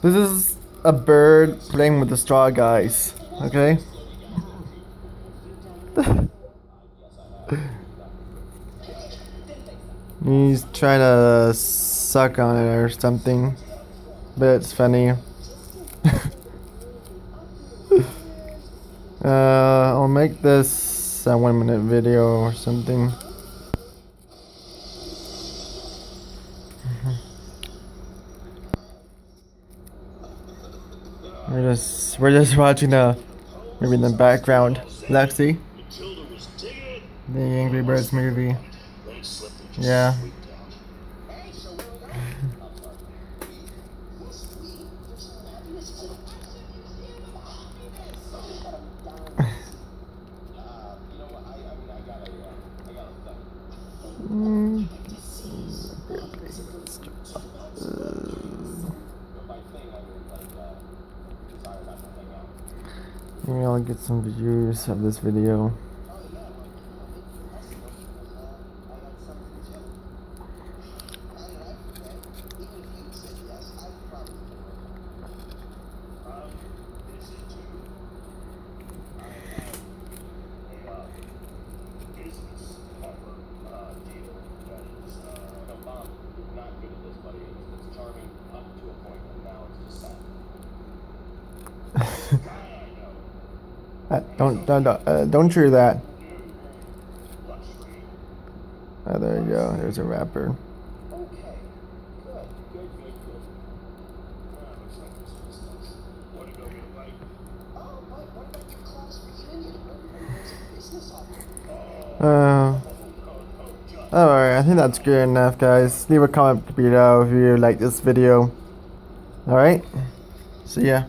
This is a bird playing with the straw, guys. Okay? He's trying to suck on it or something. But it's funny. I'll make this a 1 minute video or something. We're just watching maybe in the background, Lexi, the Angry Birds movie. Yeah. Maybe I'll get some views of this video. Don't cheer that. Oh, there you go. There's a rapper. Alright, I think that's good enough, guys. Leave a comment below if you like this video. Alright? See ya.